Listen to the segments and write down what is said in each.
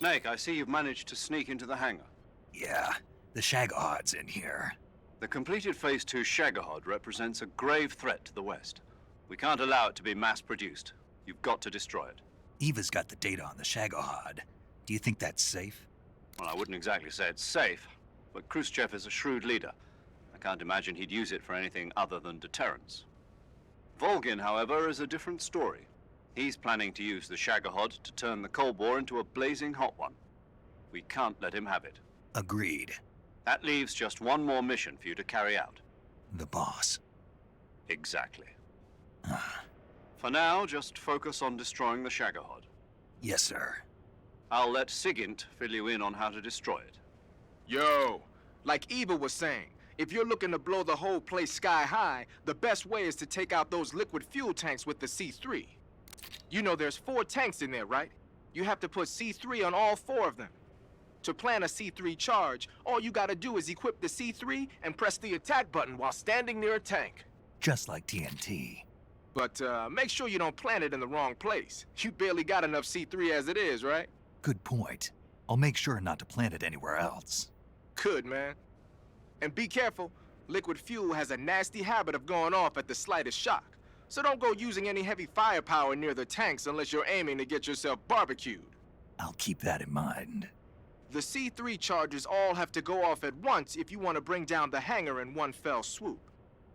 Snake, I see you've managed to sneak into the hangar. Yeah, the Shagohod's in here. The completed Phase 2 Shagohod represents a grave threat to the West. We can't allow it to be mass-produced. You've got to destroy it. Eva's got the data on the Shagohod. Do you think that's safe? Well, I wouldn't exactly say it's safe, but Khrushchev is a shrewd leader. I can't imagine he'd use it for anything other than deterrence. Volgin, however, is a different story. He's planning to use the Shagohod to turn the Cold War into a blazing hot one. We can't let him have it. Agreed. That leaves just one more mission for you to carry out. The boss. Exactly. For now, just focus on destroying the Shagohod. Yes, sir. I'll let Sigint fill you in on how to destroy it. Yo, like Eva was saying, if you're looking to blow the whole place sky high, the best way is to take out those liquid fuel tanks with the C3. You know there's 4 tanks in there, right? You have to put C3 on all 4 of them. To plan a C3 charge, all you gotta do is equip the C3 and press the attack button while standing near a tank. Just like TNT. But make sure you don't plant it in the wrong place. You barely got enough C3 as it is, right? Good point. I'll make sure not to plant it anywhere else. Good, man. And be careful. Liquid fuel has a nasty habit of going off at the slightest shock. So don't go using any heavy firepower near the tanks unless you're aiming to get yourself barbecued. I'll keep that in mind. The C3 charges all have to go off at once if you want to bring down the hangar in one fell swoop.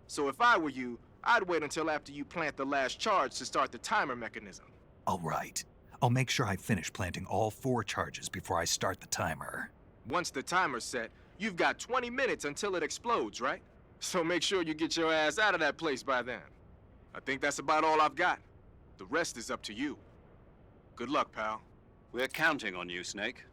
So if I were you, I'd wait until after you plant the last charge to start the timer mechanism. All right. I'll make sure I finish planting all 4 charges before I start the timer. Once the timer's set, you've got 20 minutes until it explodes, right? So make sure you get your ass out of that place by then. I think that's about all I've got. The rest is up to you. Good luck, pal. We're counting on you, Snake.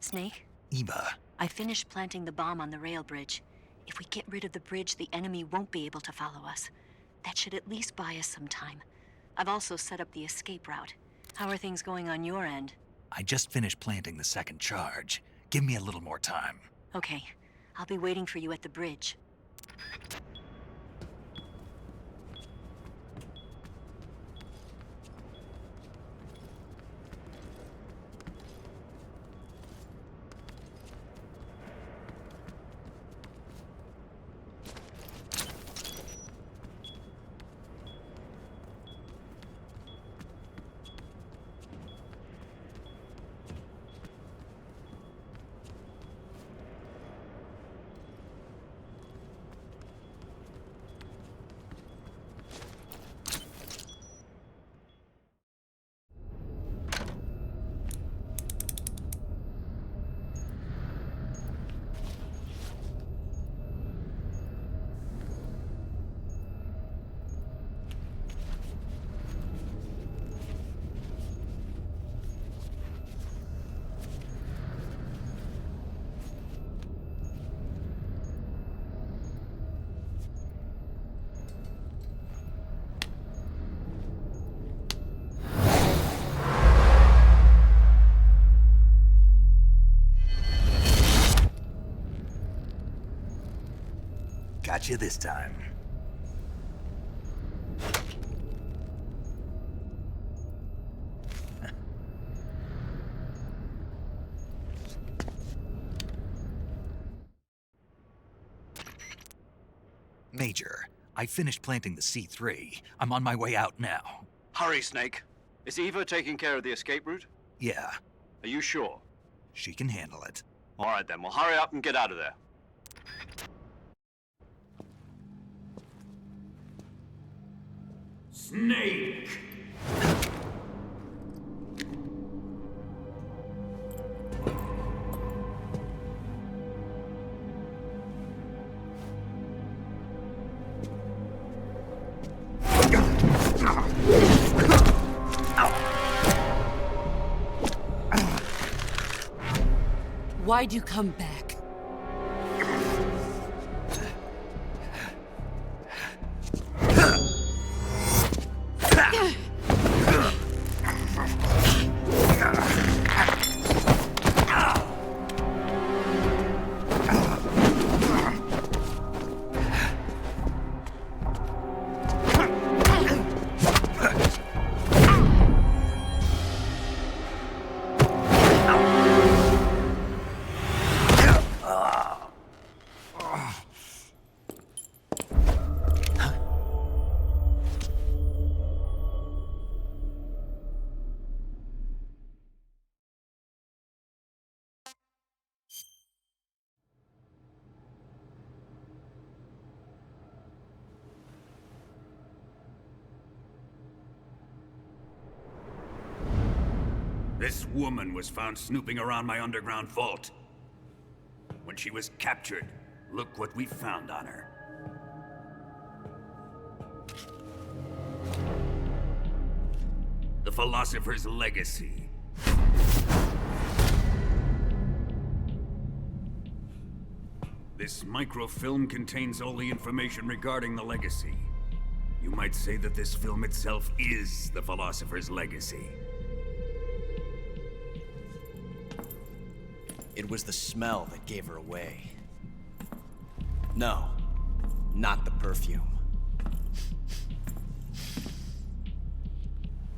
Snake? Eva. I finished planting the bomb on the rail bridge. If we get rid of the bridge, the enemy won't be able to follow us. That should at least buy us some time. I've also set up the escape route. How are things going on your end? I just finished planting the 2nd charge. Give me a little more time. Okay. I'll be waiting for you at the bridge. got you this time. Major, I finished planting the C3. I'm on my way out now. Hurry, Snake. Is Eva taking care of the escape route? Yeah, Are you sure? she can handle it. All right, then. Well, hurry up and get out of there. Snake! Why'd you come back? This woman was found snooping around my underground vault. When she was captured, look what we found on her. The Philosopher's Legacy. This microfilm contains all the information regarding the Legacy. You might say that this film itself is the Philosopher's Legacy. It was the smell that gave her away. No, not the perfume.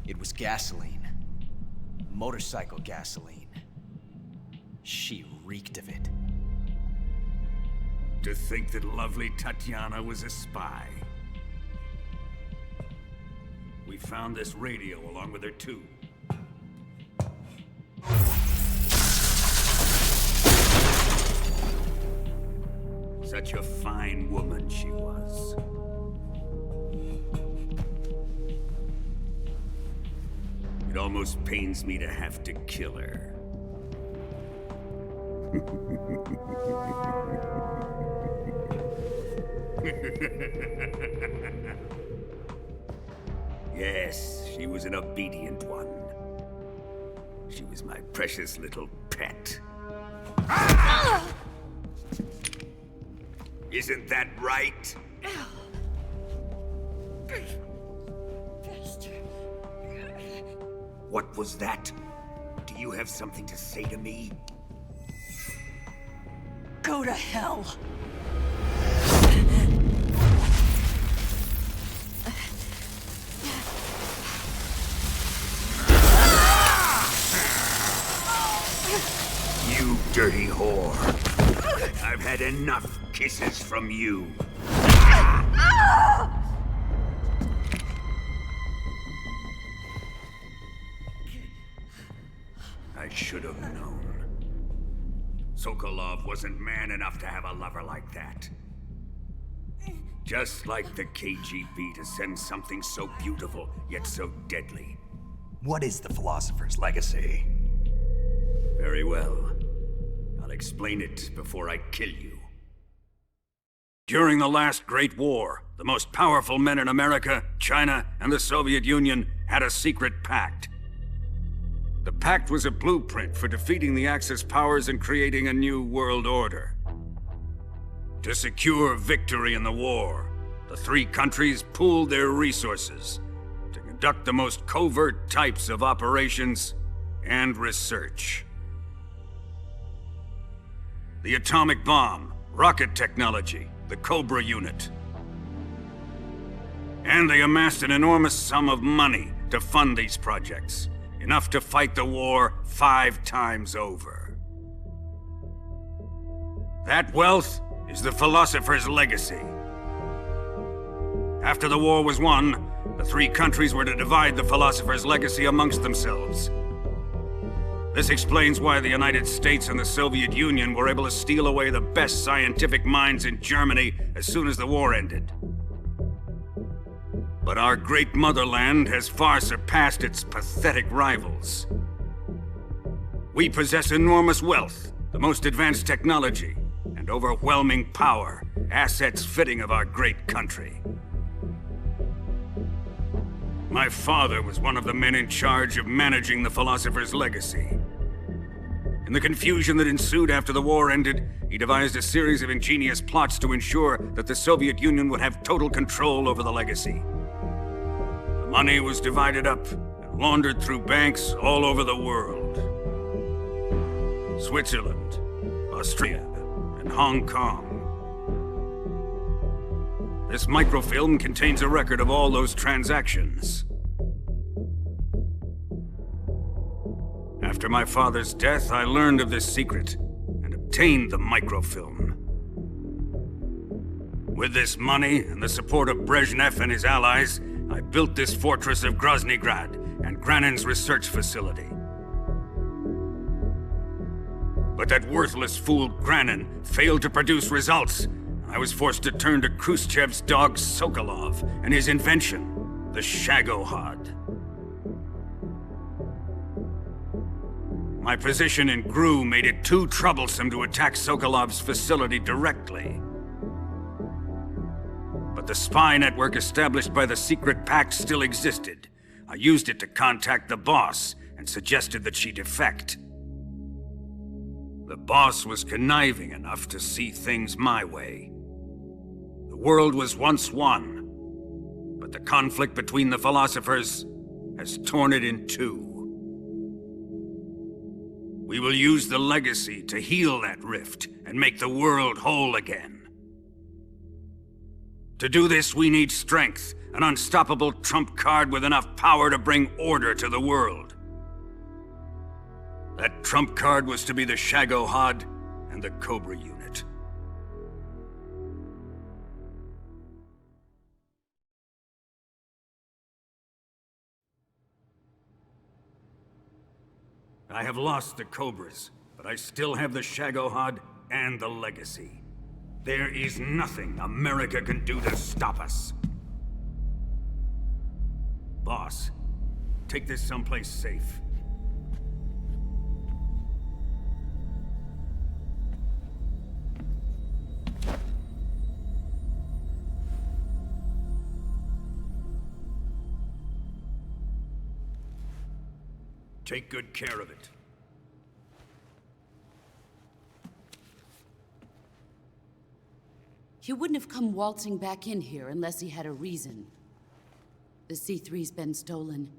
It was gasoline. Motorcycle gasoline. She reeked of it. To think that lovely Tatiana was a spy. We found this radio along with her too. Such a fine woman she was. It almost pains me to have to kill her. Yes, she was an obedient one. She was my precious little pet. Isn't that right? What was that? Do you have something to say to me? Go to hell. You dirty whore. I've had enough kisses from you. I should have known. Sokolov wasn't man enough to have a lover like that. Just like the KGB to send something so beautiful, yet so deadly. What is the Philosopher's Legacy? Very well. I'll explain it before I kill you. During the last Great War, the most powerful men in America, China, and the Soviet Union had a secret pact. The pact was a blueprint for defeating the Axis powers and creating a new world order. To secure victory in the war, the three countries pooled their resources to conduct the most covert types of operations and research. The atomic bomb, rocket technology, the Cobra unit. And they amassed an enormous sum of money to fund these projects, enough to fight the war 5 times over. That wealth is the philosopher's legacy. After the war was won, the 3 countries were to divide the philosopher's legacy amongst themselves. This explains why the United States and the Soviet Union were able to steal away the best scientific minds in Germany as soon as the war ended. But our great motherland has far surpassed its pathetic rivals. We possess enormous wealth, the most advanced technology, and overwhelming power, assets fitting of our great country. My father was one of the men in charge of managing the philosopher's legacy. In the confusion that ensued after the war ended, he devised a series of ingenious plots to ensure that the Soviet Union would have total control over the legacy. The money was divided up and laundered through banks all over the world. Switzerland, Austria, and Hong Kong. This microfilm contains a record of all those transactions. After my father's death, I learned of this secret and obtained the microfilm. With this money and the support of Brezhnev and his allies, I built this fortress of Groznygrad and Granin's research facility. But that worthless fool Granin failed to produce results. I was forced to turn to Khrushchev's dog Sokolov and his invention, the Shagohod. My position in GRU made it too troublesome to attack Sokolov's facility directly. But the spy network established by the secret pact still existed. I used it to contact the boss and suggested that she defect. The boss was conniving enough to see things my way. The world was once one, but the conflict between the philosophers has torn it in 2. We will use the legacy to heal that rift and make the world whole again. To do this, we need strength, an unstoppable trump card with enough power to bring order to the world. That trump card was to be the Shagohod and the Cobra unit. I have lost the Cobras, but I still have the Shagohod and the legacy. There is nothing America can do to stop us. Boss, take this someplace safe. Take good care of it. He wouldn't have come waltzing back in here unless he had a reason. The C3's been stolen.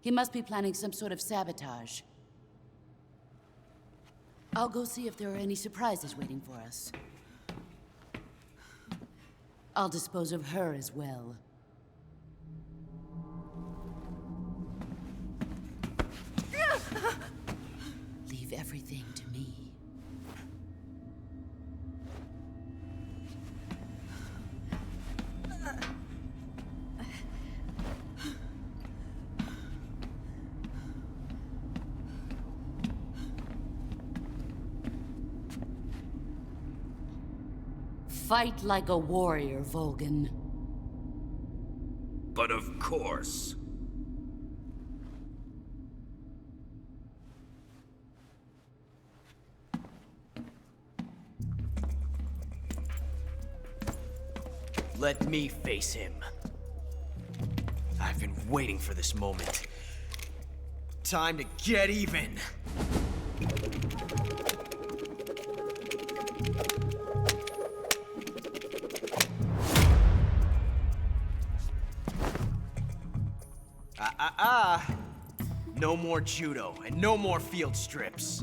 He must be planning some sort of sabotage. I'll go see if there are any surprises waiting for us. I'll dispose of her as well. Leave everything to me. Fight like a warrior, Volgin. But of course. Let me face him. I've been waiting for this moment. Time to get even. No more judo, and no more field strips.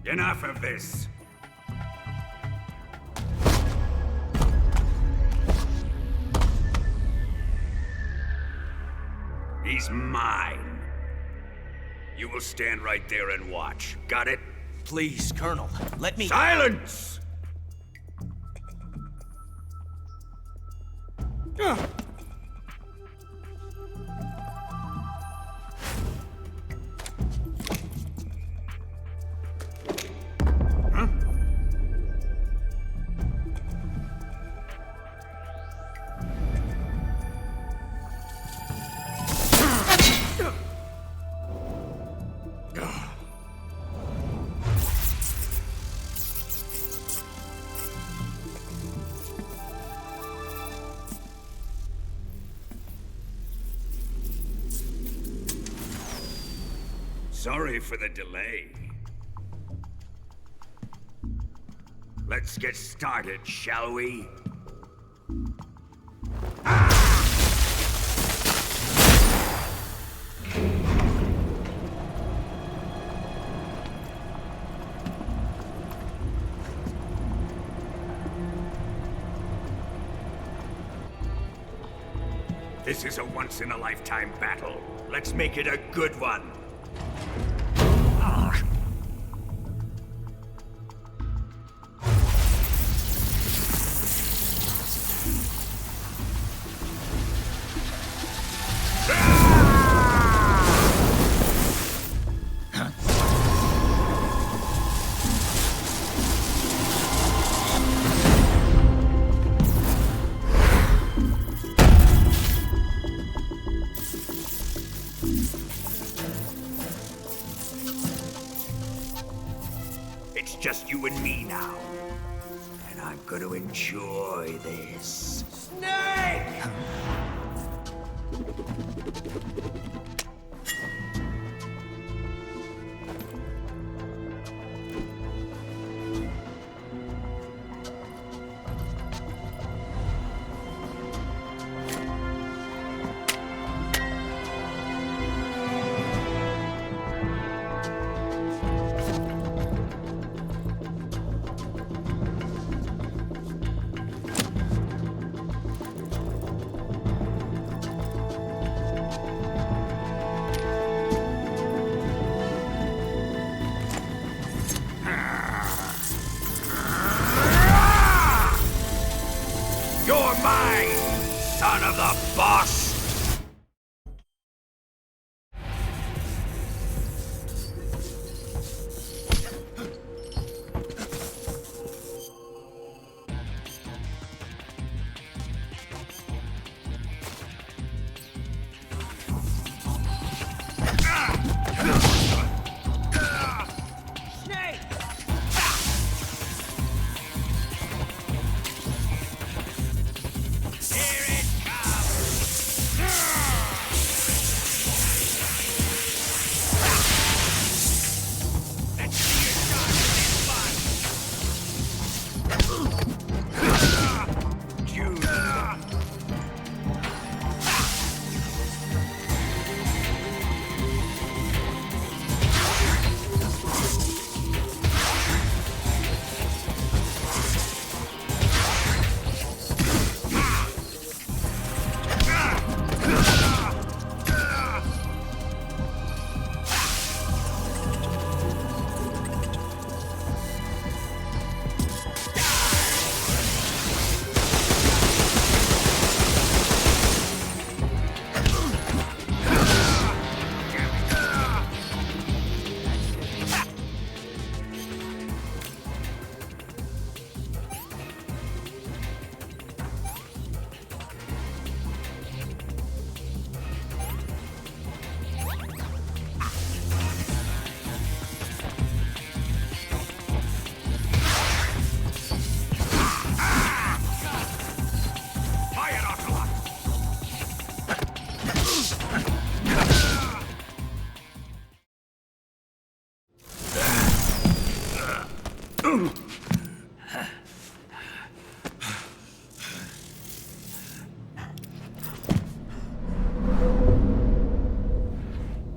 Enough of this. He's mine. You will stand right there and watch. Got it? Please, Colonel, let me... Silence! Sorry for the delay. Let's get started, shall we? This is a once-in-a-lifetime battle. Let's make it a good one. It's just you and me now. And I'm gonna enjoy this. Snake! You're mine, son of the boss!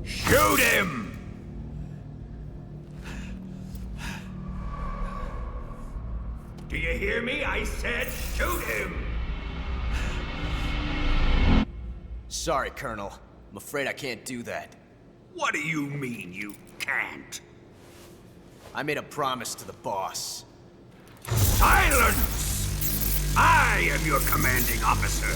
Shoot him! hear me? I said shoot him! Sorry, Colonel. I'm afraid I can't do that. What do you mean you can't? I made a promise to the boss. Silence! I am your commanding officer.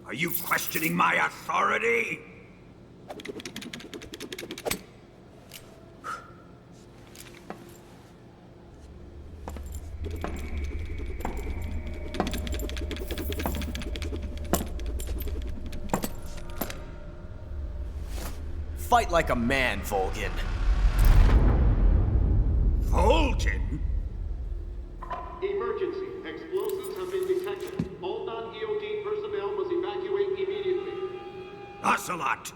Are you questioning my authority? Fight like a man, Volgin. Vulcan? Emergency. Explosives have been detected. All non-EOD personnel must evacuate immediately. Ocelot!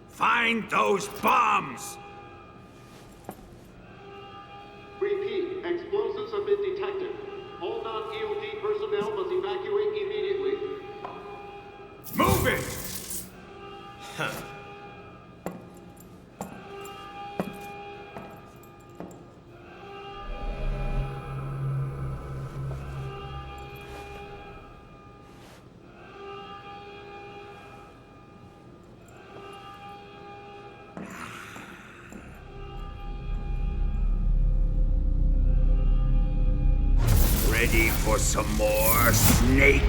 Find those bombs! Repeat. Explosives have been detected. All non-EOD personnel must evacuate immediately. Move it! Ready for some more, Snake?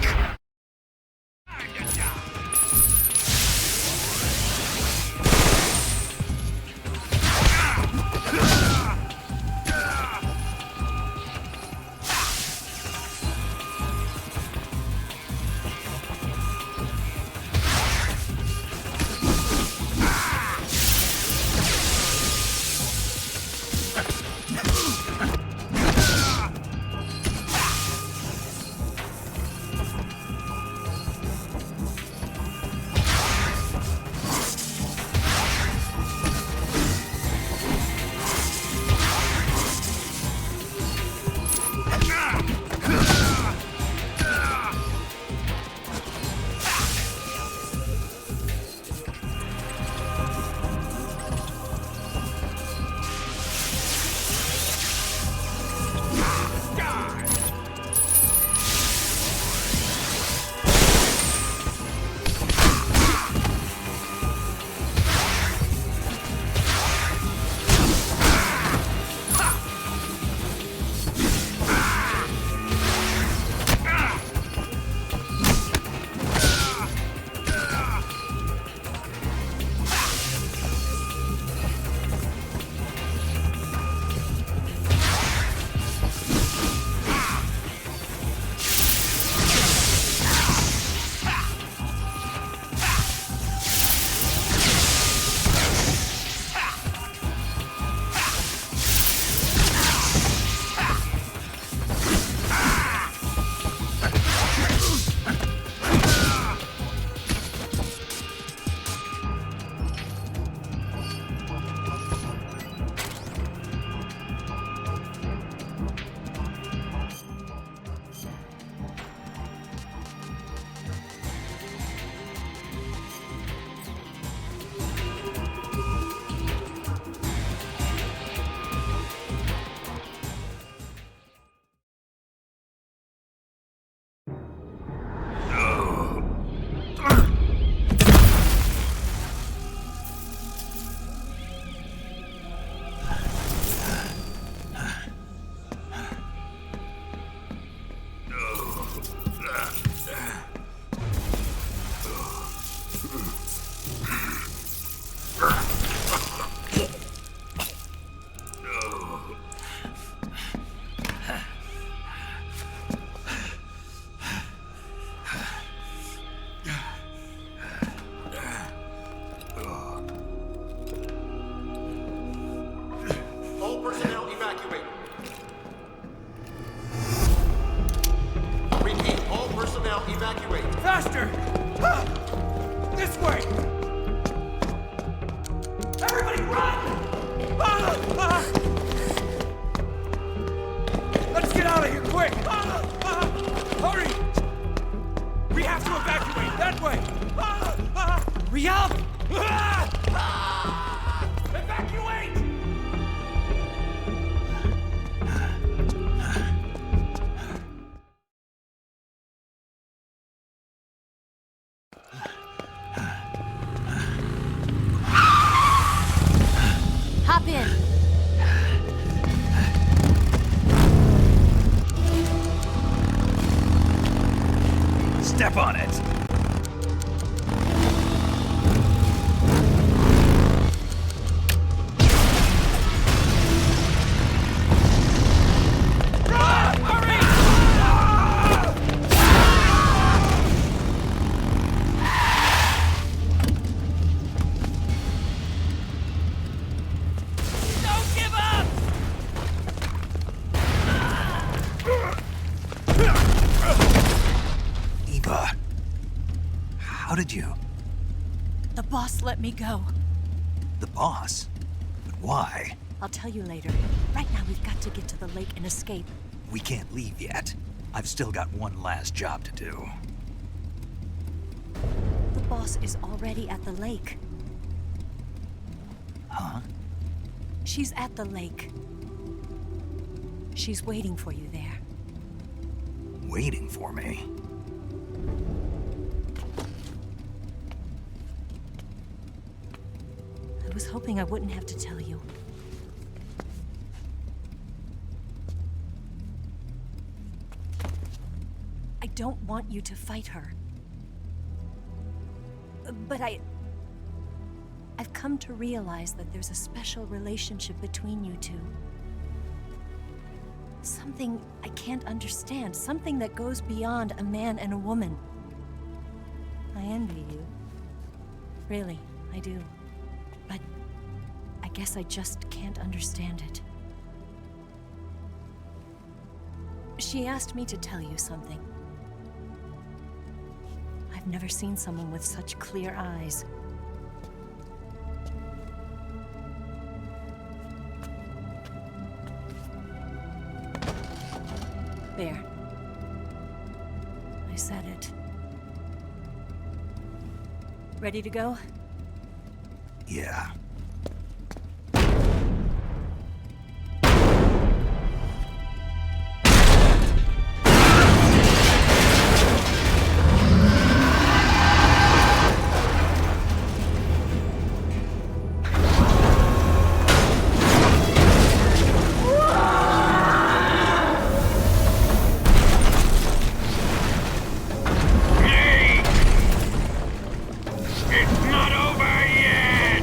Evacuate! Hop in. Step on it! Don't give up! Eva, how did you... The boss let me go. The boss? But why? I'll tell you later. Right now, we've got to get to the lake and escape. We can't leave yet. I've still got one last job to do. The boss is already at the lake. Huh? She's at the lake. She's waiting for you there. Waiting for me? I was hoping I wouldn't have to tell you. I don't want you to fight her. But I've come to realize that there's a special relationship between you two. Something I can't understand. Something that goes beyond a man and a woman. I envy you. Really, I do. But I guess I just can't understand it. She asked me to tell you something. I've never seen someone with such clear eyes. There. I said it. Ready to go? Yeah. It's not over yet!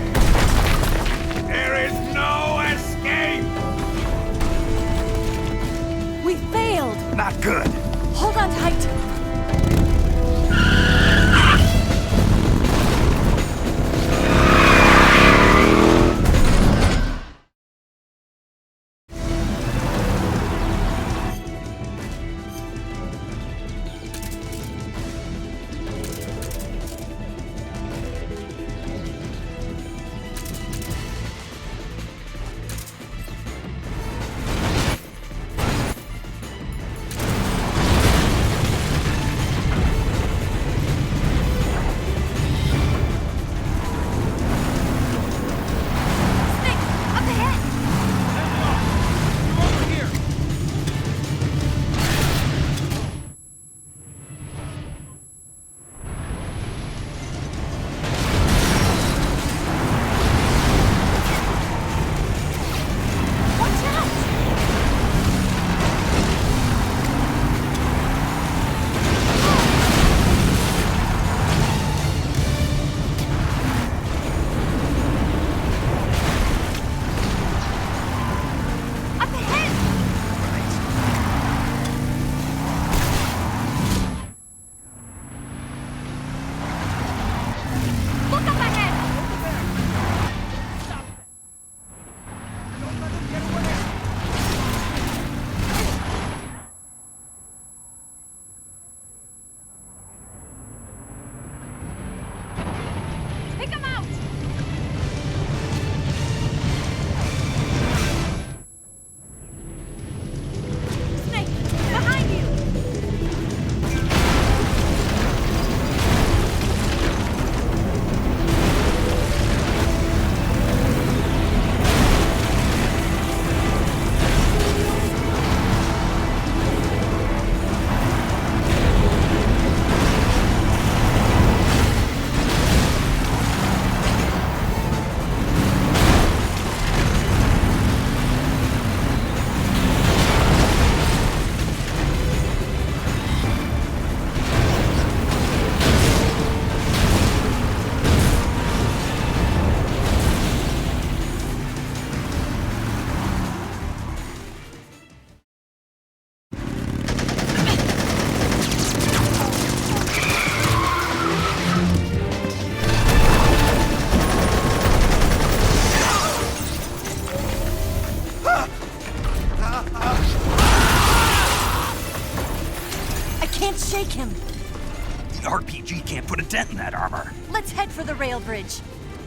can't put a dent in that armor. Let's head for the rail bridge.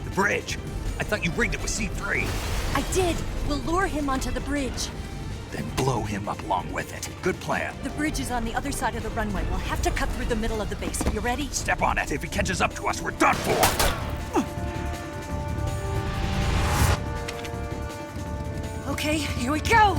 The bridge? I thought you rigged it with C3. I did. We'll lure him onto the bridge. Then blow him up along with it. Good plan. The bridge is on the other side of the runway. We'll have to cut through the middle of the base. You ready? Step on it. If he catches up to us, we're done for. Okay, here we go!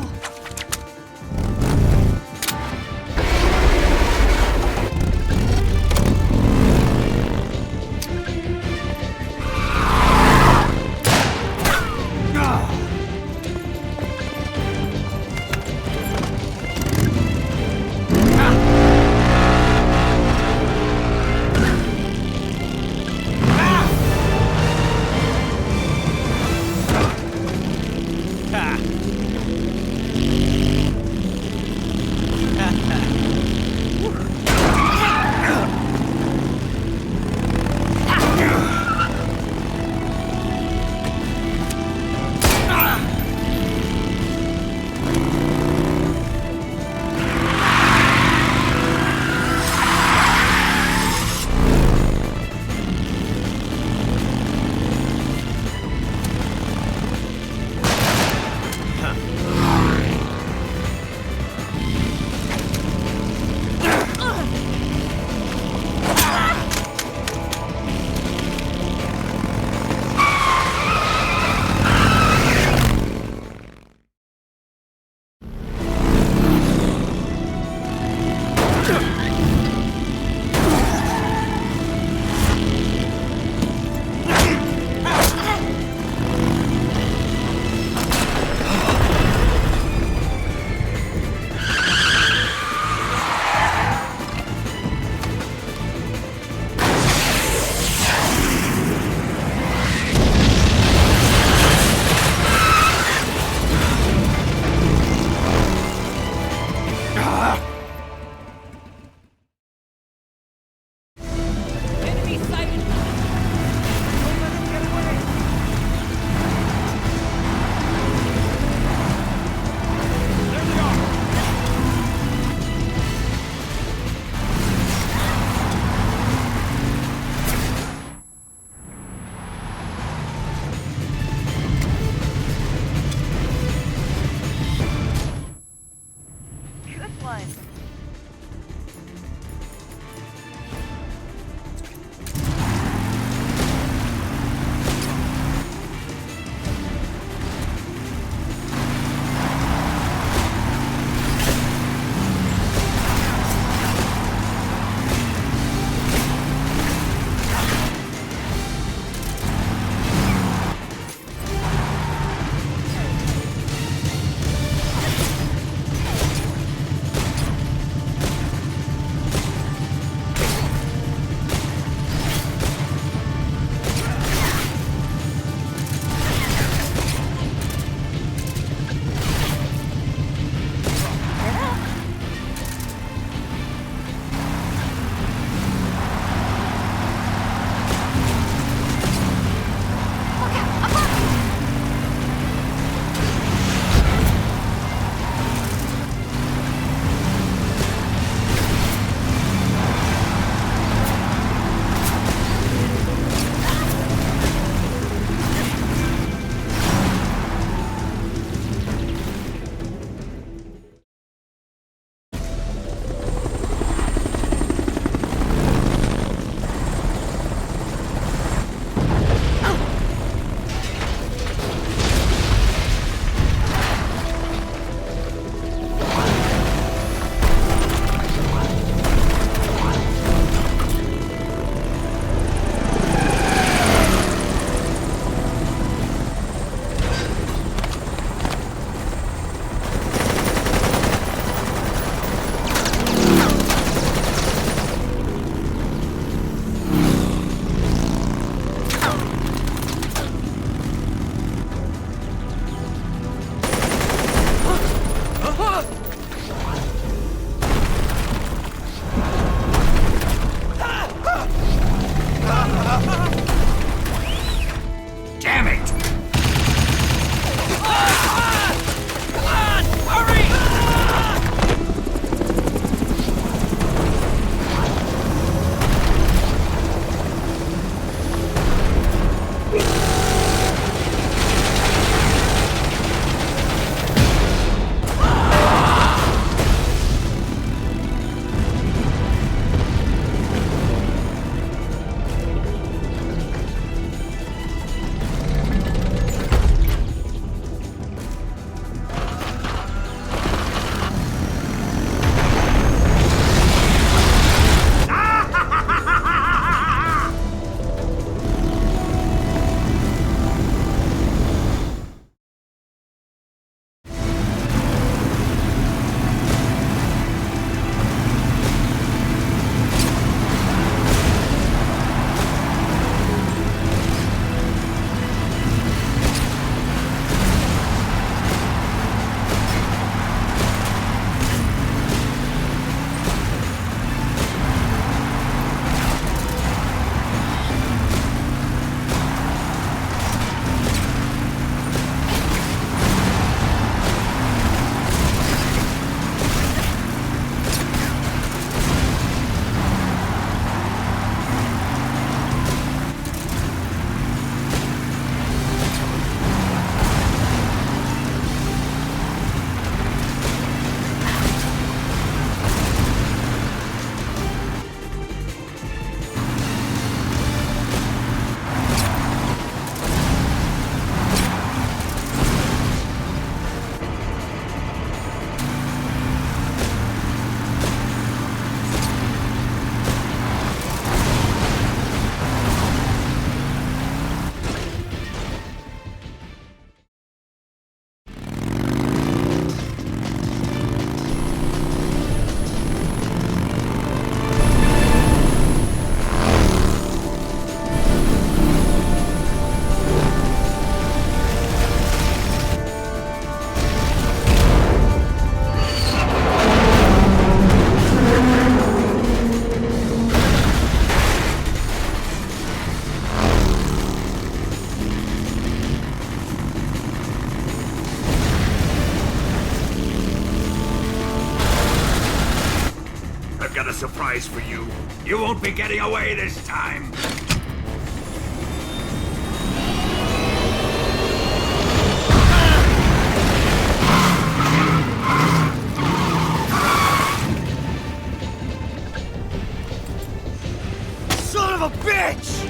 a surprise for you. You won't be getting away this time. Son of a bitch!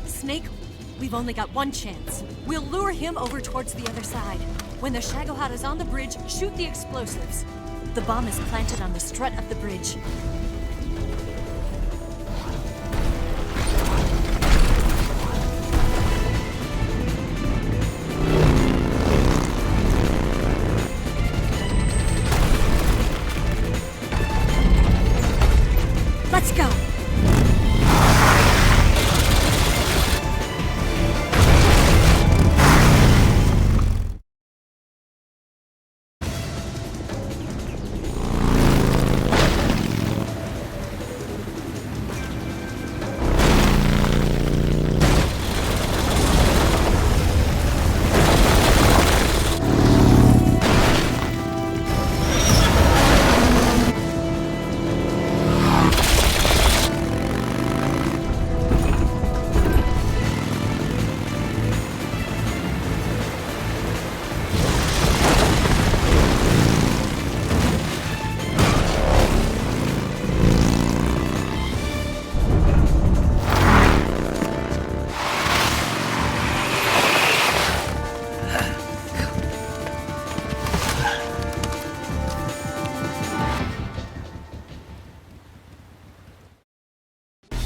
Snake, we've only got one chance. We'll lure him over towards the other side. When the Shagohod is on the bridge, shoot the explosives. The bomb is planted on the strut of the bridge. Let's go!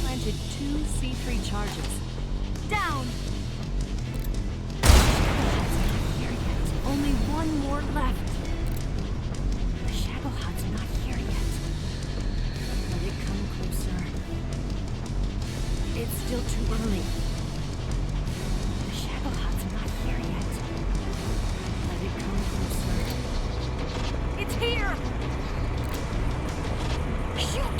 Planted 2 C3 charges. Down! Here yet. Only one more left. The Shagohod's not here yet. Let it come closer. It's still too early. The Shagohod's not here yet. Let it come closer. It's here! Shoot!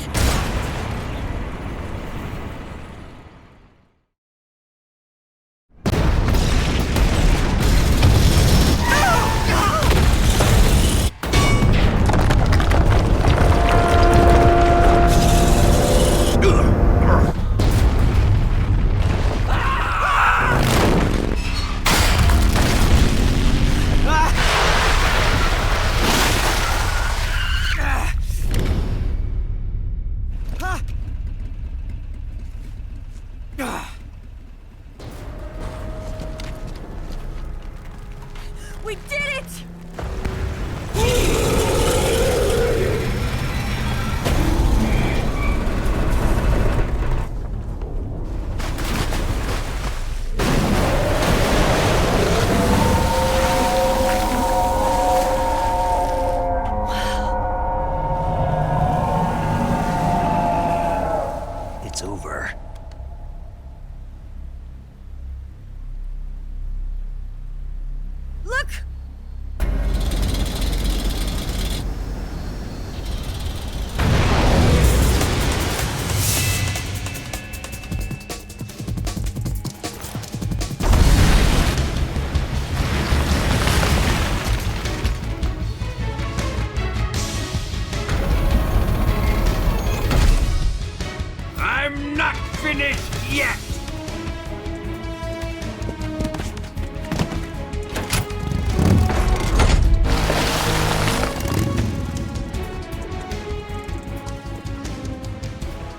finished yet!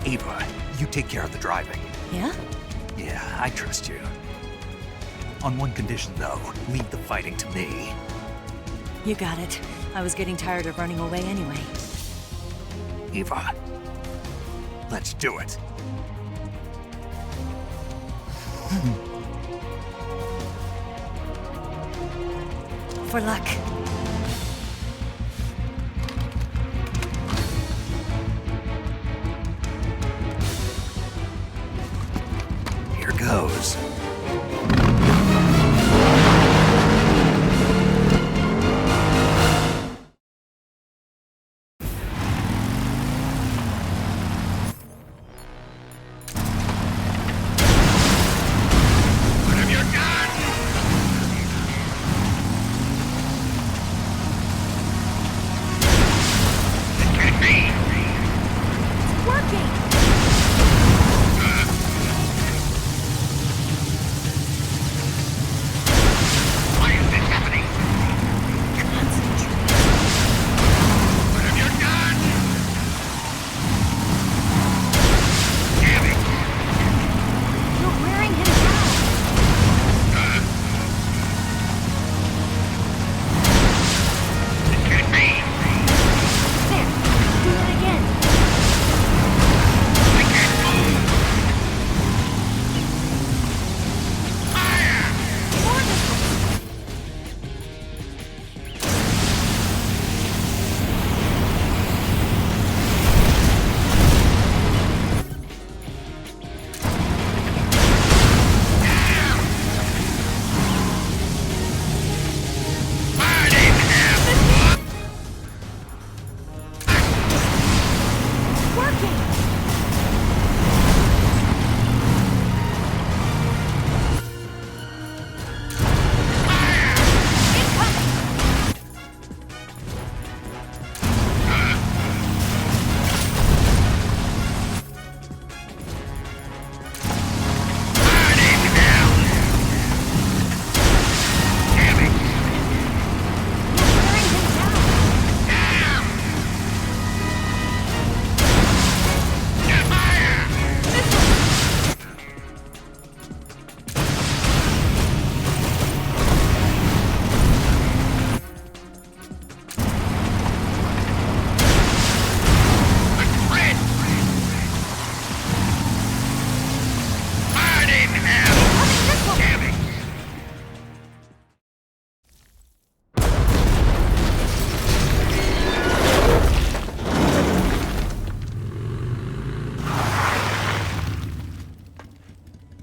Eva, you take care of the driving. Yeah? Yeah, I trust you. On one condition, though, leave the fighting to me. You got it. I was getting tired of running away anyway. Eva, let's do it. For luck. Here goes.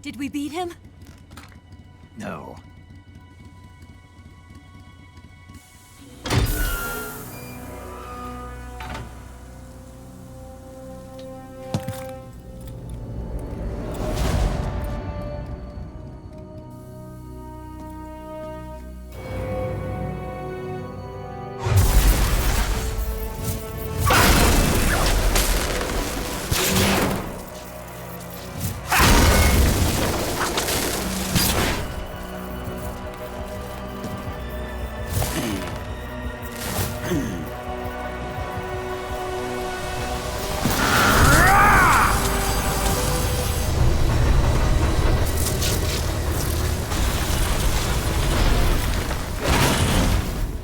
Did we beat him? No.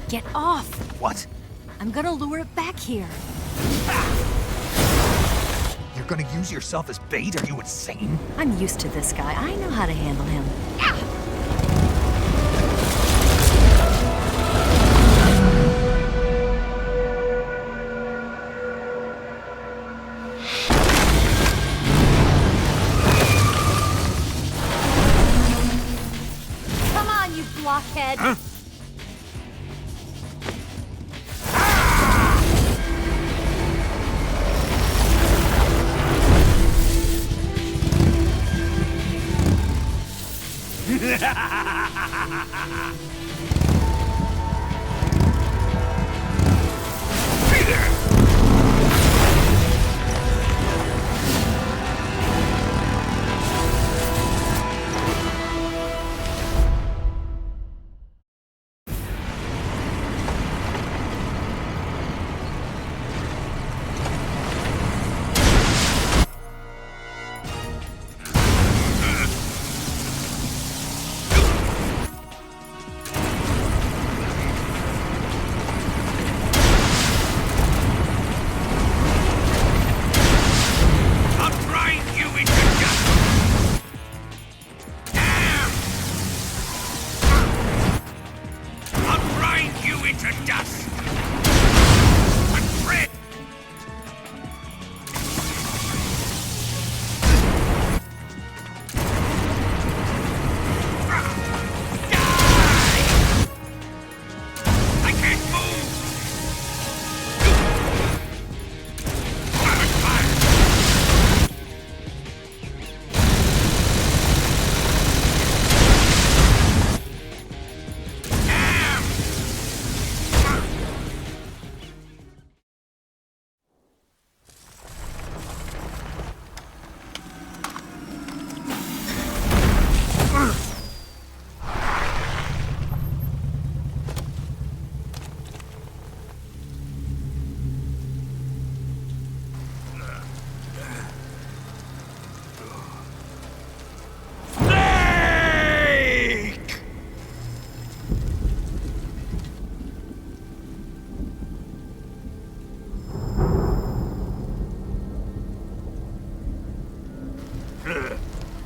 Get off! What? I'm gonna lure it back here. You're gonna use yourself as bait? Are you insane? I'm used to this guy. I know how to handle him. Come on, you blockhead! Huh? Hey there!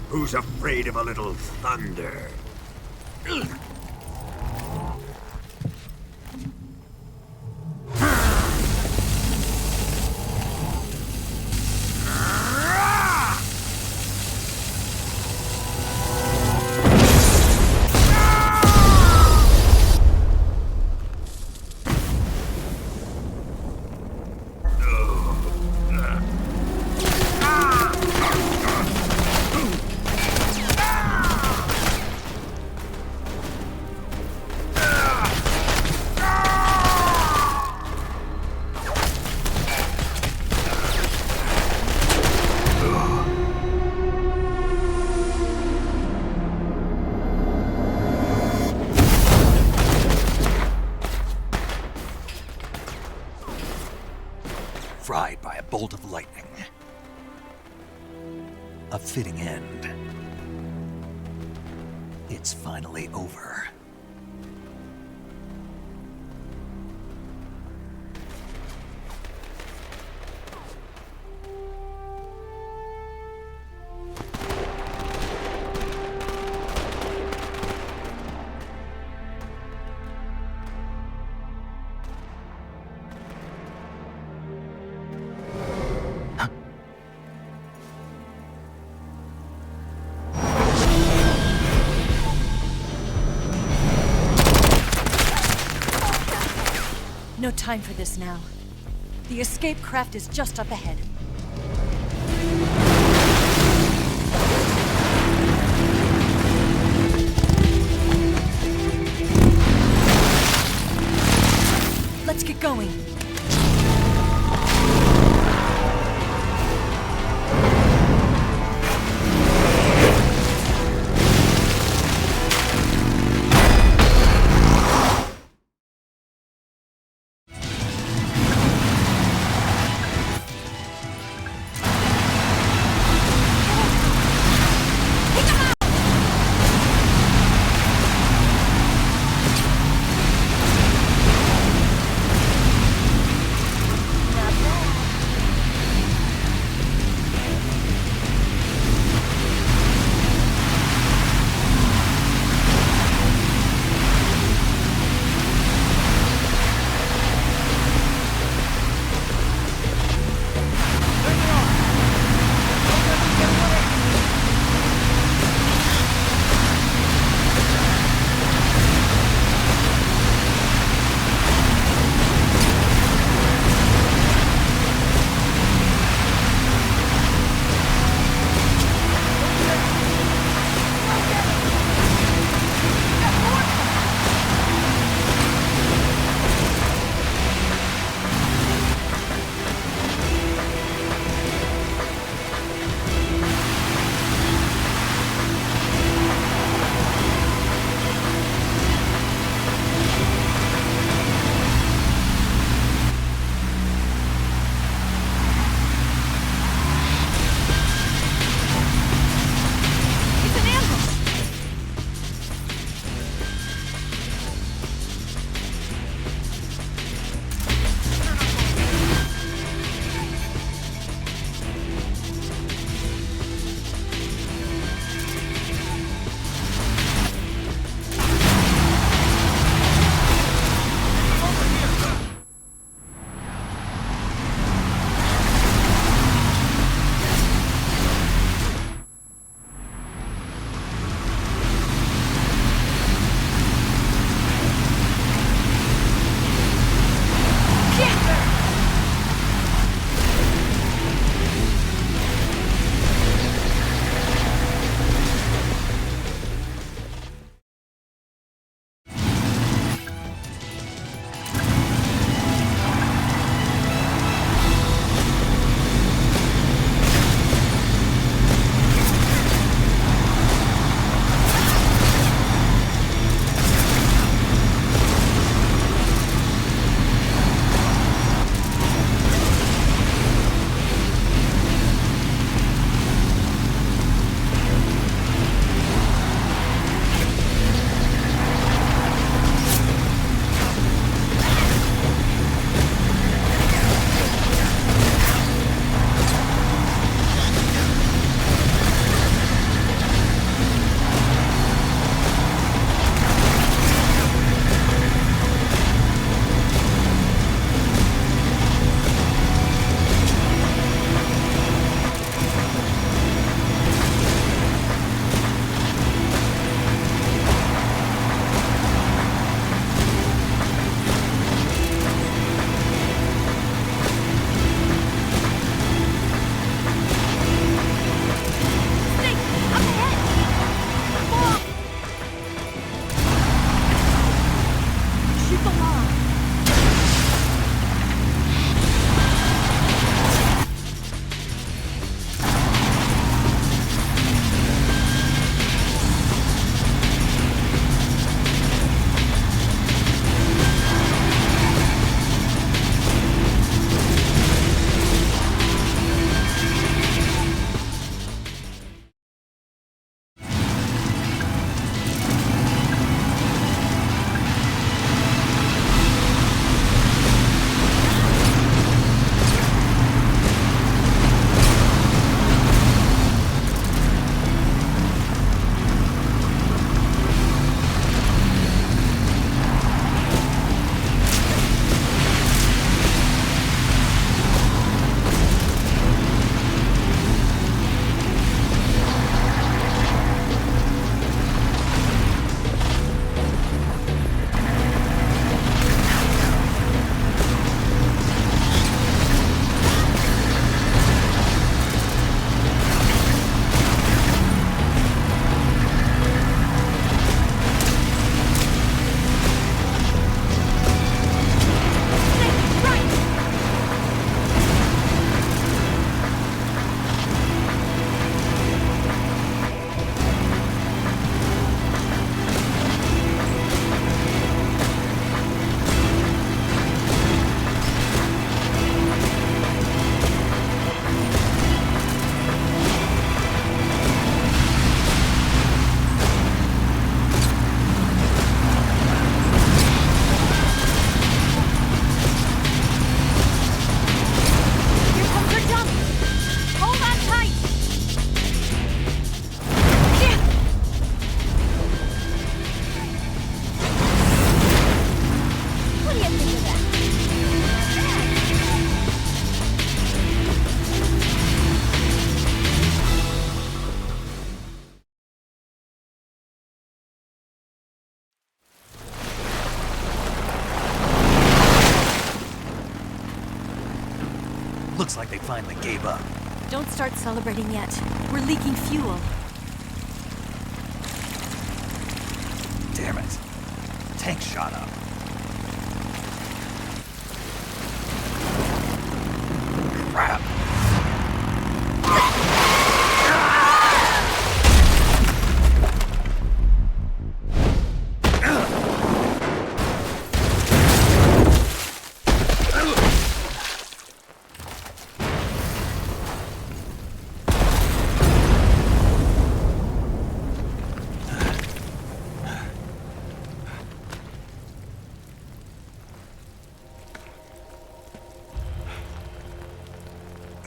Who's afraid of a little thunder? Fried by a bolt of lightning. A fitting end. It's finally over. No time for this now. The escape craft is just up ahead. Let's get going. Looks like they finally gave up. Don't start celebrating yet. We're leaking fuel. Damn it. Tank shot up. Crap.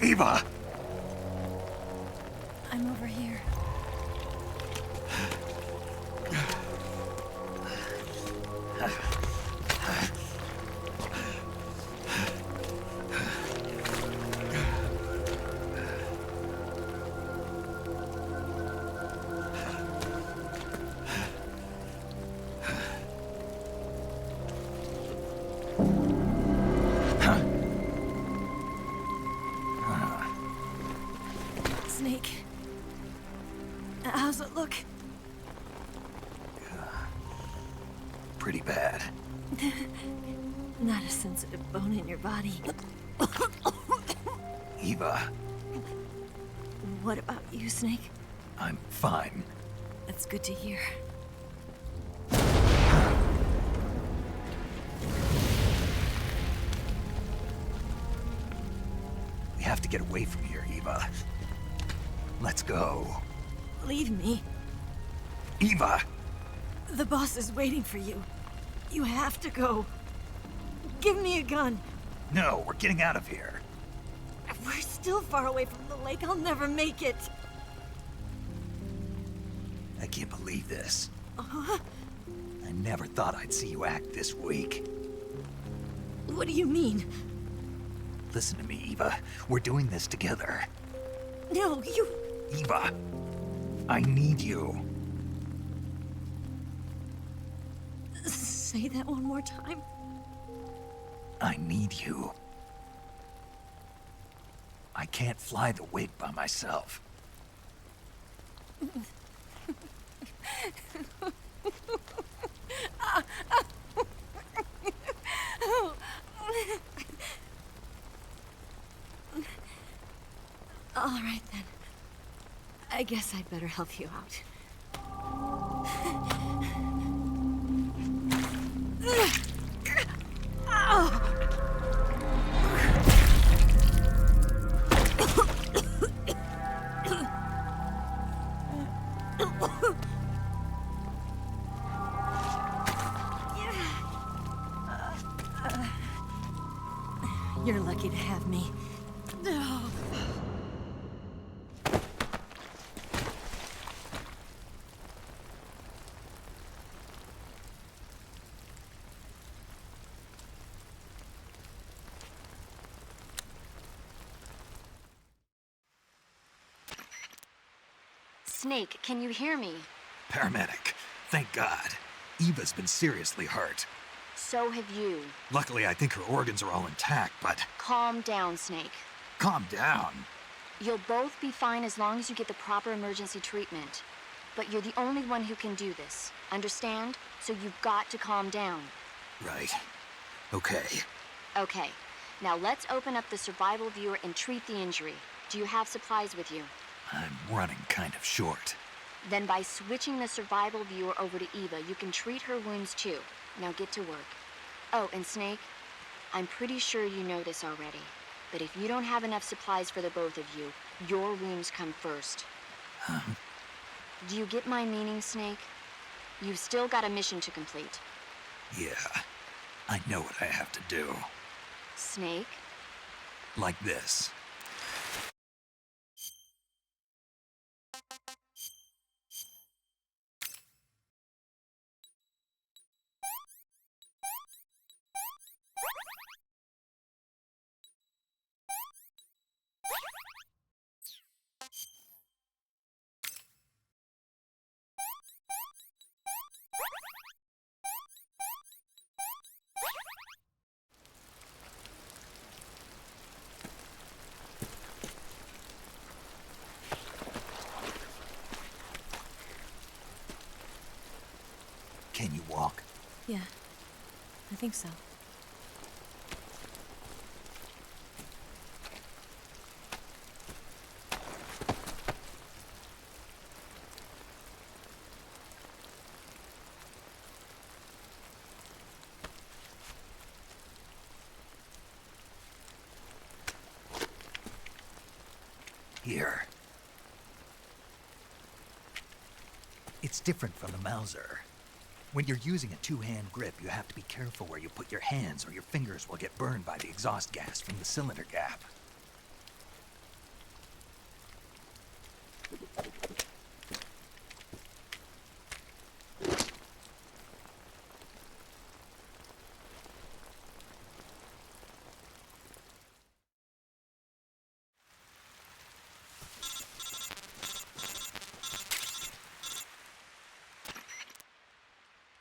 Eva! I'm over here. Snake. How's it look? Pretty bad. Not a sensitive bone in your body. Eva, What about you, Snake? I'm fine. That's good to hear. We have to get away from here, Eva. Let's go. Leave me. Eva! The boss is waiting for you. You have to go. Give me a gun. No, we're getting out of here. We're still far away from the lake. I'll never make it. I can't believe this. I never thought I'd see you act this weak. What do you mean? Listen to me, Eva. We're doing this together. No, you... Eva, I need you. Say that one more time. I need you. I can't fly the wig by myself. All right, then. I guess I'd better help you out. You're lucky to have me. Snake, can you hear me? Paramedic, thank God. Eva's been seriously hurt. So have you. Luckily, I think her organs are all intact, but Calm down, Snake. calm down. You'll both be fine as long as you get the proper emergency treatment. But you're the only one who can do this. Understand? So you've got to calm down. Right. Okay. Okay. Now let's open up the survival viewer and treat the injury. Do you have supplies with you? I'm running kind of short. Then by switching the survival viewer over to Eva, you can treat her wounds too. Now get to work. Oh, and Snake, I'm pretty sure you know this already, but if you don't have enough supplies for the both of you, your wounds come first. Do you get my meaning, Snake? You've still got a mission to complete. Yeah, I know what I have to do. Snake? Like this. Can you walk? Yeah, I think so. Here. It's different from the Mauser. When you're using a two-hand grip, you have to be careful where you put your hands or your fingers will get burned by the exhaust gas from the cylinder gap.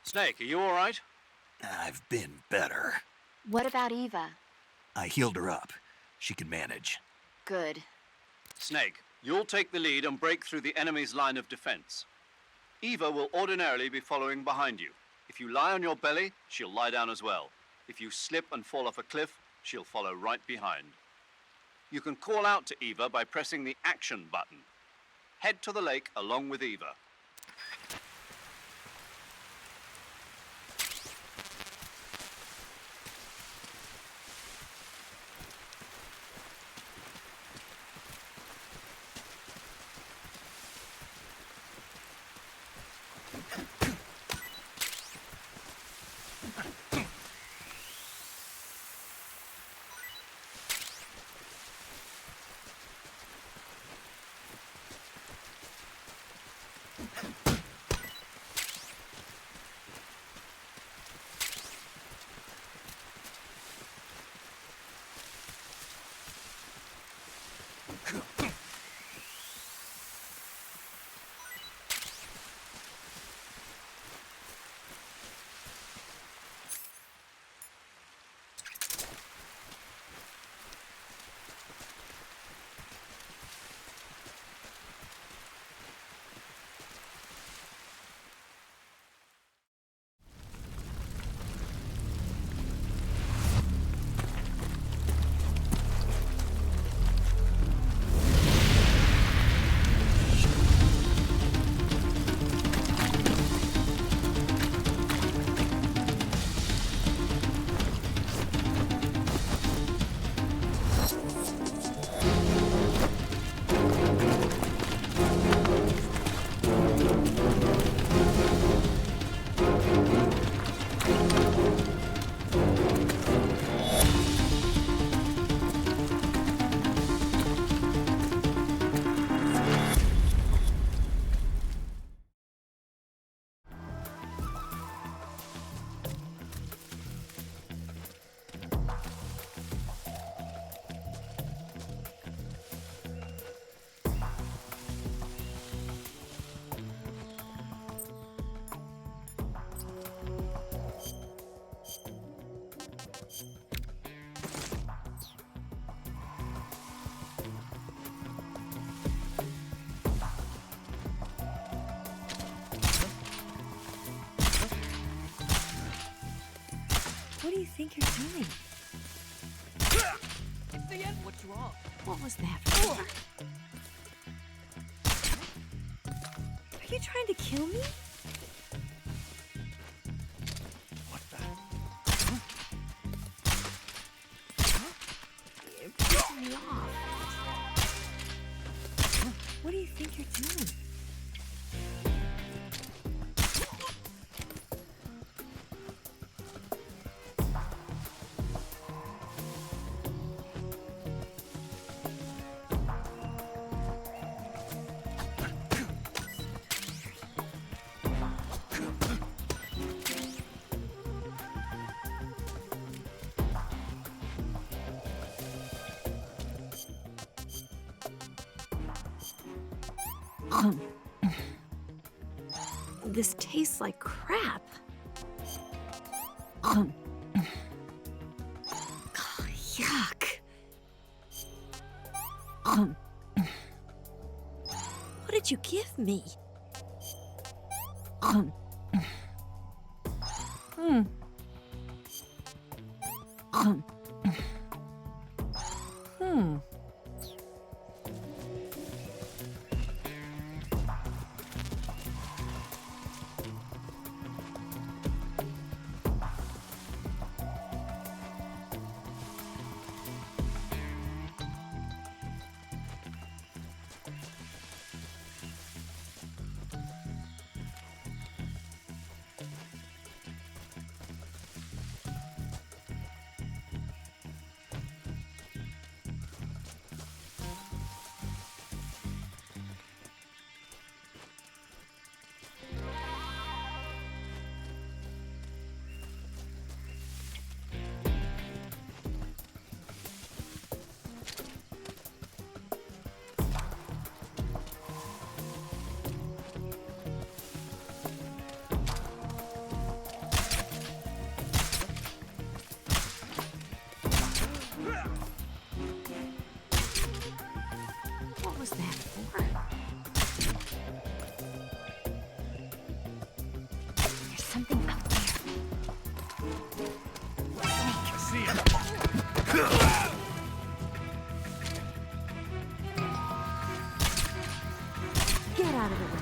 Snake, are you all right? I've been better. What about Eva? I healed her up. She can manage. Good. Snake, you'll take the lead and break through the enemy's line of defense. Eva will ordinarily be following behind you. If you lie on your belly, she'll lie down as well. If you slip and fall off a cliff, she'll follow right behind. You can call out to Eva by pressing the action button. Head to the lake along with Eva. What do you think you're doing? It's the end. What's wrong? What was that for? Are you trying to kill me? What the? You're pissing me off. What do you think you're doing? This tastes like crap. Yuck. What did you give me? What was that for? There's something out there. I see him. Get out of the way.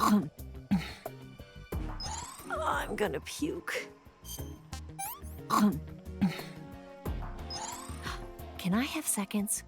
I'm gonna puke. Can I have seconds?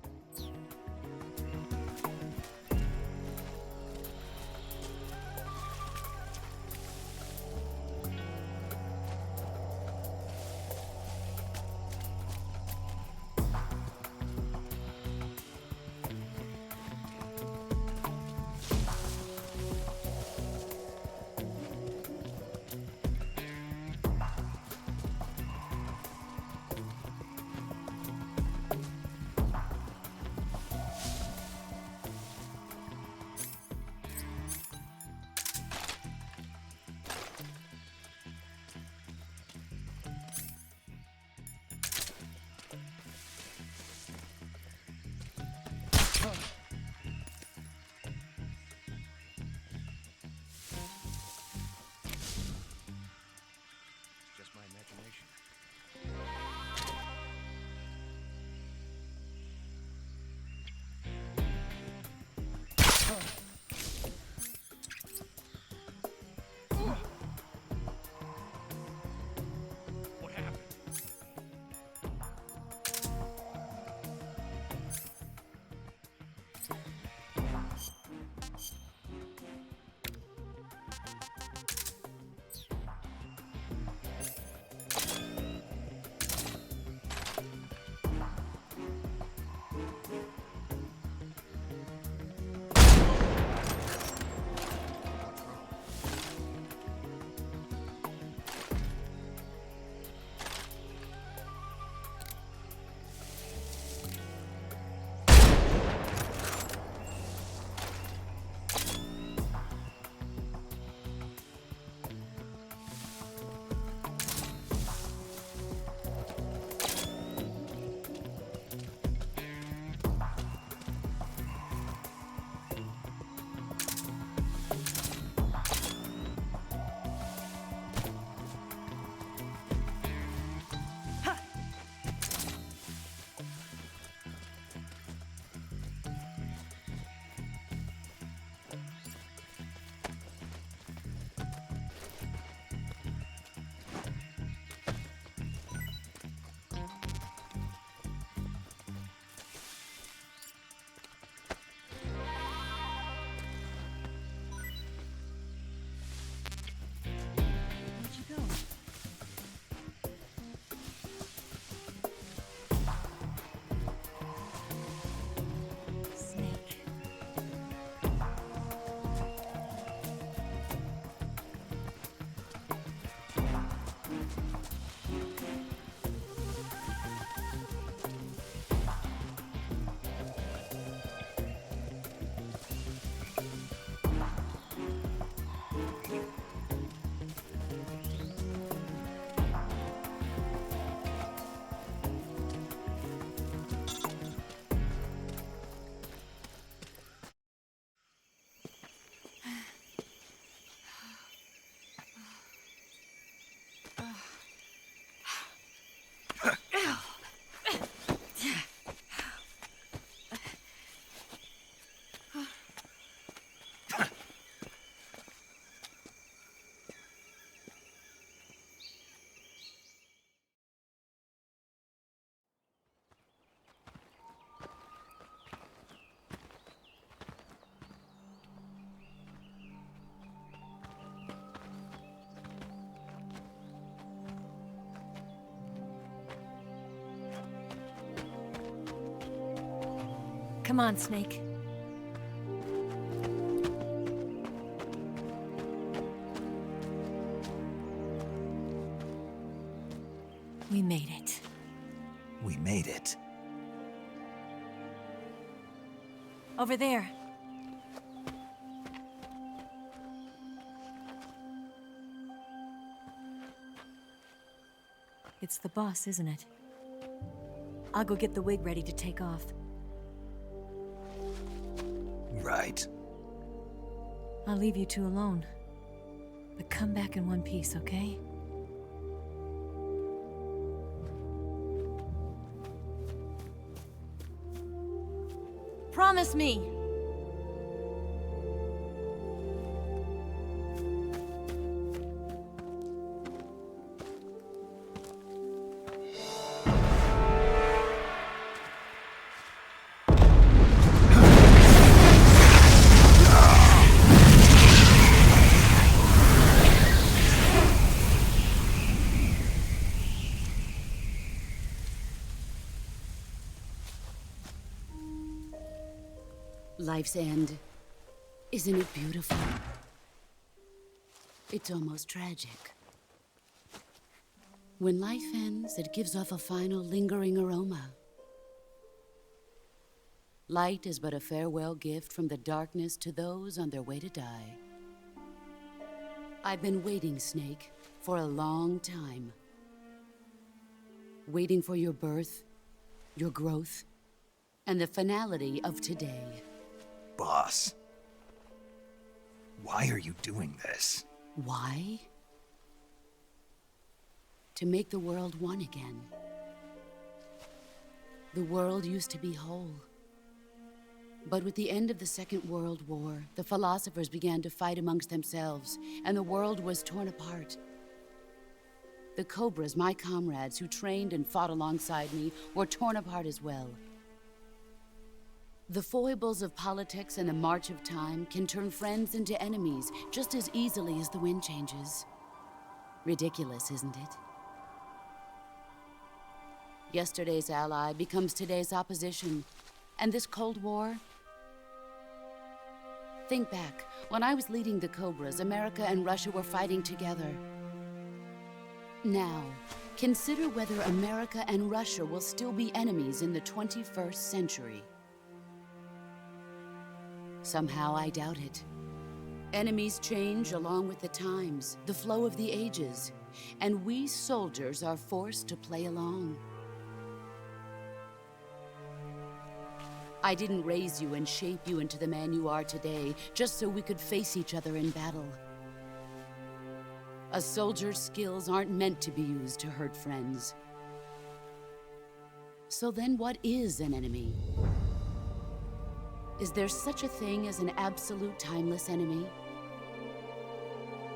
Just my imagination. What happened? Come on, Snake. We made it. We made it. Over there. It's the boss, isn't it? I'll go get the wig ready to take off. Right. I'll leave you two alone. But come back in one piece, okay? Promise me! Life's end. Isn't it beautiful? It's almost tragic. When life ends, it gives off a final lingering aroma. Light is but a farewell gift from the darkness to those on their way to die. I've been waiting, Snake, for a long time. Waiting for your birth, your growth, and the finality of today. Boss, why are you doing this? Why? To make the world one again. The world used to be whole. But with the end of the Second World War, the philosophers began to fight amongst themselves, and the world was torn apart. The Cobras, my comrades who trained and fought alongside me, were torn apart as well. The foibles of politics and the march of time can turn friends into enemies just as easily as the wind changes. Ridiculous, isn't it? Yesterday's ally becomes today's opposition, and this Cold War... Think back. When I was leading the Cobras, America and Russia were fighting together. Now, consider whether America and Russia will still be enemies in the 21st century. Somehow I doubt it. Enemies change along with the times, the flow of the ages, and we soldiers are forced to play along. I didn't raise you and shape you into the man you are today just so we could face each other in battle. A soldier's skills aren't meant to be used to hurt friends. So then what is an enemy? Is there such a thing as an absolute timeless enemy?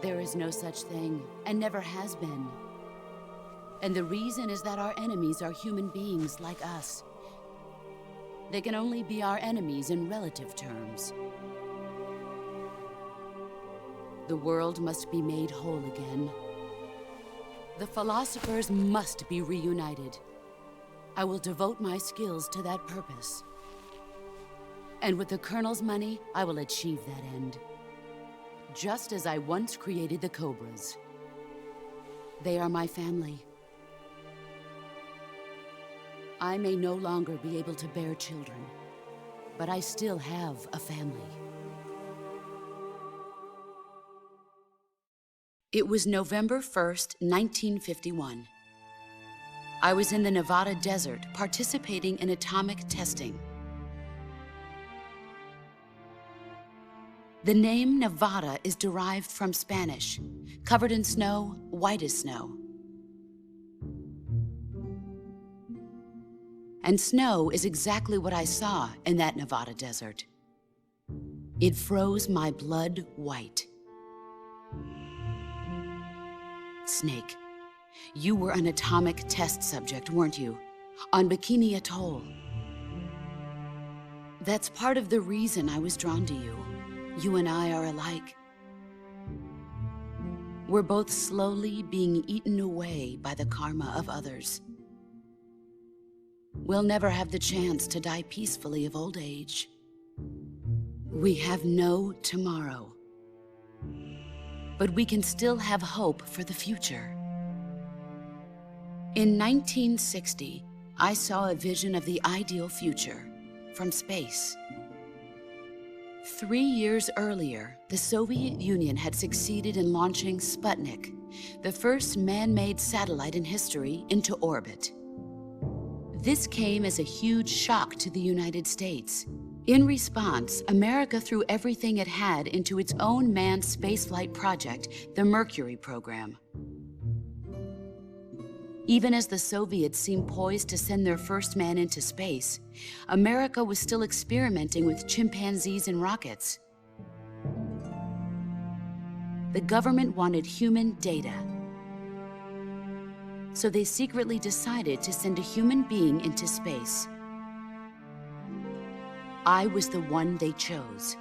There is no such thing, and never has been. And the reason is that our enemies are human beings like us. They can only be our enemies in relative terms. The world must be made whole again. The philosophers must be reunited. I will devote my skills to that purpose. And with the Colonel's money, I will achieve that end. Just as I once created the Cobras. They are my family. I may no longer be able to bear children, but I still have a family. It was November 1st, 1951. I was in the Nevada desert participating in atomic testing. The name Nevada is derived from Spanish, covered in snow, white as snow. And snow is exactly what I saw in that Nevada desert. It froze my blood white. Snake, you were an atomic test subject, weren't you? On Bikini Atoll. That's part of the reason I was drawn to you. You and I are alike. We're both slowly being eaten away by the karma of others. We'll never have the chance to die peacefully of old age. We have no tomorrow. But we can still have hope for the future. In 1960, I saw a vision of the ideal future from space. 3 years earlier, the Soviet Union had succeeded in launching Sputnik, the first man-made satellite in history, into orbit. This came as a huge shock to the United States. In response, America threw everything it had into its own manned spaceflight project, the Mercury program. Even as the Soviets seemed poised to send their first man into space, America was still experimenting with chimpanzees and rockets. The government wanted human data. So they secretly decided to send a human being into space. I was the one they chose.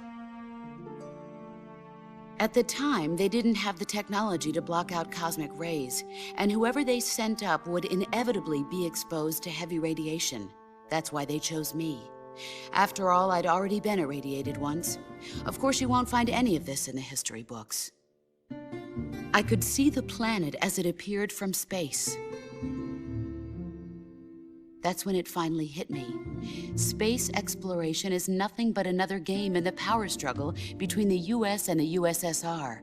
At the time, they didn't have the technology to block out cosmic rays, and whoever they sent up would inevitably be exposed to heavy radiation. That's why they chose me. After all, I'd already been irradiated once. Of course, you won't find any of this in the history books. I could see the planet as it appeared from space. That's when it finally hit me. Space exploration is nothing but another game in the power struggle between the US and the USSR.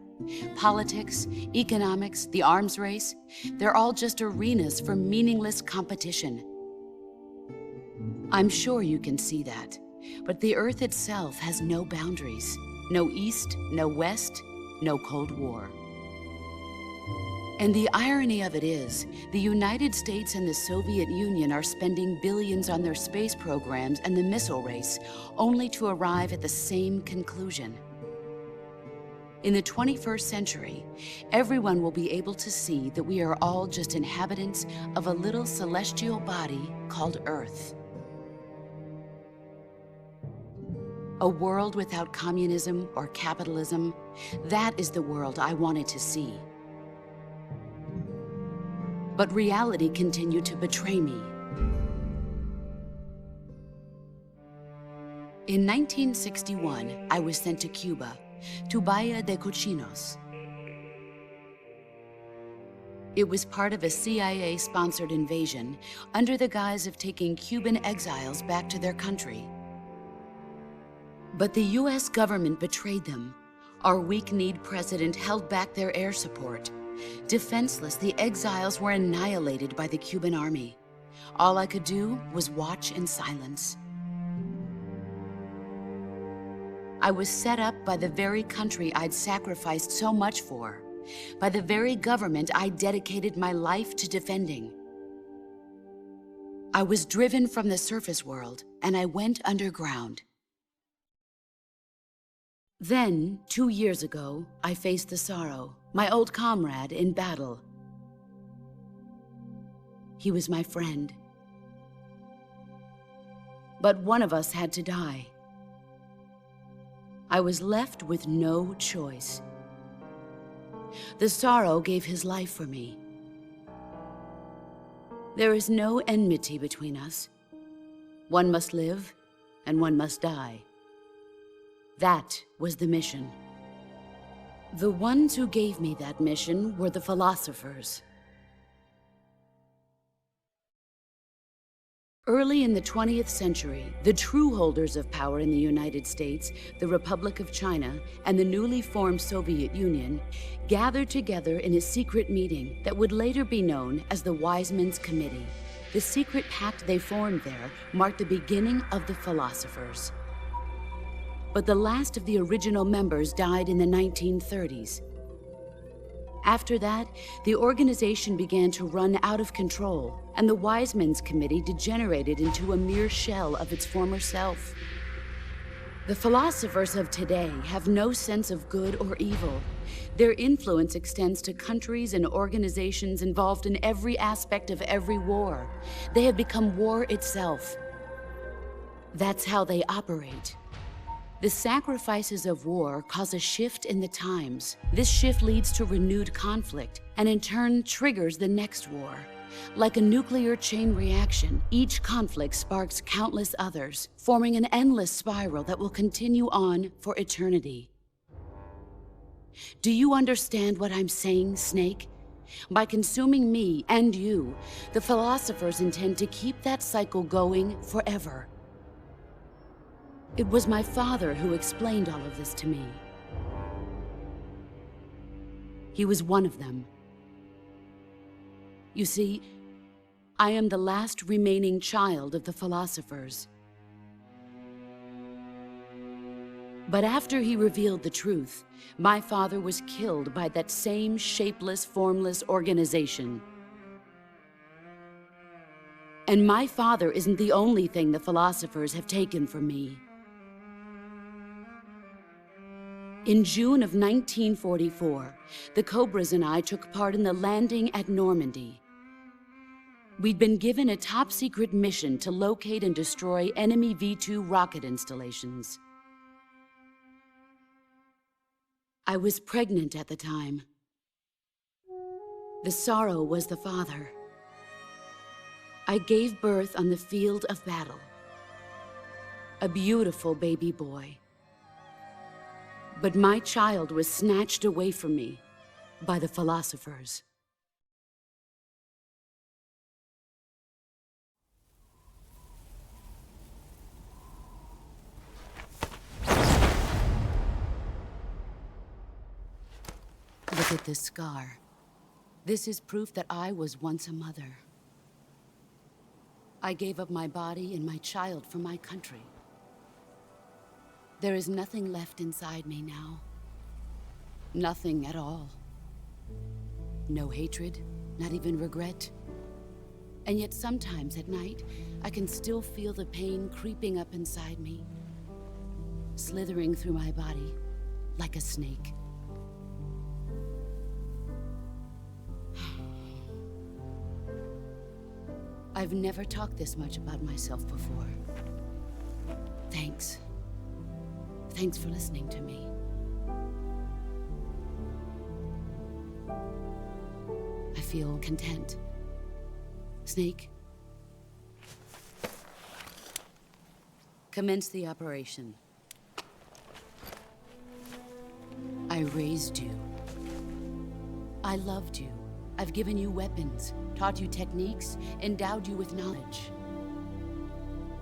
Politics, economics, the arms race, they're all just arenas for meaningless competition. I'm sure you can see that, but the Earth itself has no boundaries. No East, no West, no Cold War. And the irony of it is, the United States and the Soviet Union are spending billions on their space programs and the missile race, only to arrive at the same conclusion. In the 21st century, everyone will be able to see that we are all just inhabitants of a little celestial body called Earth. A world without communism or capitalism, that is the world I wanted to see. But reality continued to betray me. In 1961, I was sent to Cuba, to Bahia de Cochinos. It was part of a CIA-sponsored invasion under the guise of taking Cuban exiles back to their country. But the US government betrayed them. Our weak-kneed president held back their air support. Defenseless, the exiles were annihilated by the Cuban army. All I could do was watch in silence. I was set up by the very country I'd sacrificed so much for, by the very government I dedicated my life to defending. I was driven from the surface world, and I went underground. Then, 2 years ago, I faced the Sorrow, my old comrade in battle. He was my friend. But one of us had to die. I was left with no choice. The Sorrow gave his life for me. There is no enmity between us. One must live, and one must die. That was the mission. The ones who gave me that mission were the philosophers. Early in the 20th century, the true holders of power in the United States, the Republic of China, and the newly formed Soviet Union gathered together in a secret meeting that would later be known as the Wise Men's Committee. The secret pact they formed there marked the beginning of the philosophers. But the last of the original members died in the 1930s. After that, the organization began to run out of control, and the Wise Men's Committee degenerated into a mere shell of its former self. The philosophers of today have no sense of good or evil. Their influence extends to countries and organizations involved in every aspect of every war. They have become war itself. That's how they operate. The sacrifices of war cause a shift in the times. This shift leads to renewed conflict, and in turn triggers the next war. Like a nuclear chain reaction, each conflict sparks countless others, forming an endless spiral that will continue on for eternity. Do you understand what I'm saying, Snake? By consuming me and you, the philosophers intend to keep that cycle going forever. It was my father who explained all of this to me. He was one of them. You see, I am the last remaining child of the philosophers. But after he revealed the truth, my father was killed by that same shapeless, formless organization. And my father isn't the only thing the philosophers have taken from me. In June of 1944, the Cobras and I took part in the landing at Normandy. We'd been given a top-secret mission to locate and destroy enemy V-2 rocket installations. I was pregnant at the time. The Sorrow was the father. I gave birth on the field of battle. a beautiful baby boy. But my child was snatched away from me by the philosophers. Look at this scar. This is proof that I was once a mother. I gave up my body and my child for my country. There is nothing left inside me now. Nothing at all. No hatred, not even regret. And yet sometimes at night, I can still feel the pain creeping up inside me, slithering through my body like a snake. I've never talked this much about myself before. Thanks. Thanks for listening to me. I feel content. Snake, commence the operation. I raised you. I loved you. I've given you weapons, taught you techniques, endowed you with knowledge.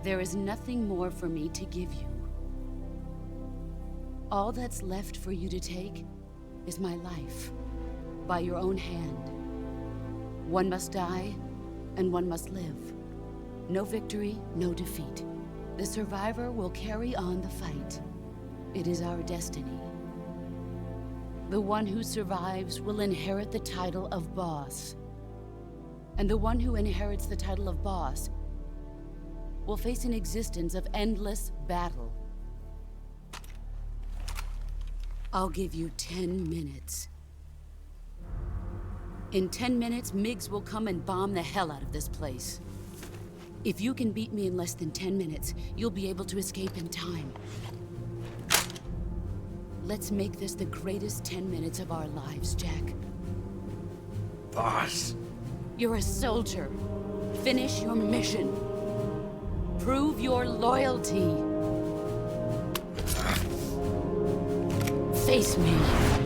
There is nothing more for me to give you. All that's left for you to take is my life, by your own hand. One must die, and one must live. No victory, no defeat. The survivor will carry on the fight. It is our destiny. The one who survives will inherit the title of boss. And the one who inherits the title of boss will face an existence of endless battle. I'll give you 10 minutes. In 10 minutes, MiGs will come and bomb the hell out of this place. If you can beat me in less than 10 minutes, you'll be able to escape in time. Let's make this the greatest 10 minutes of our lives, Jack. Boss. You're a soldier. Finish your mission. Prove your loyalty. Face me.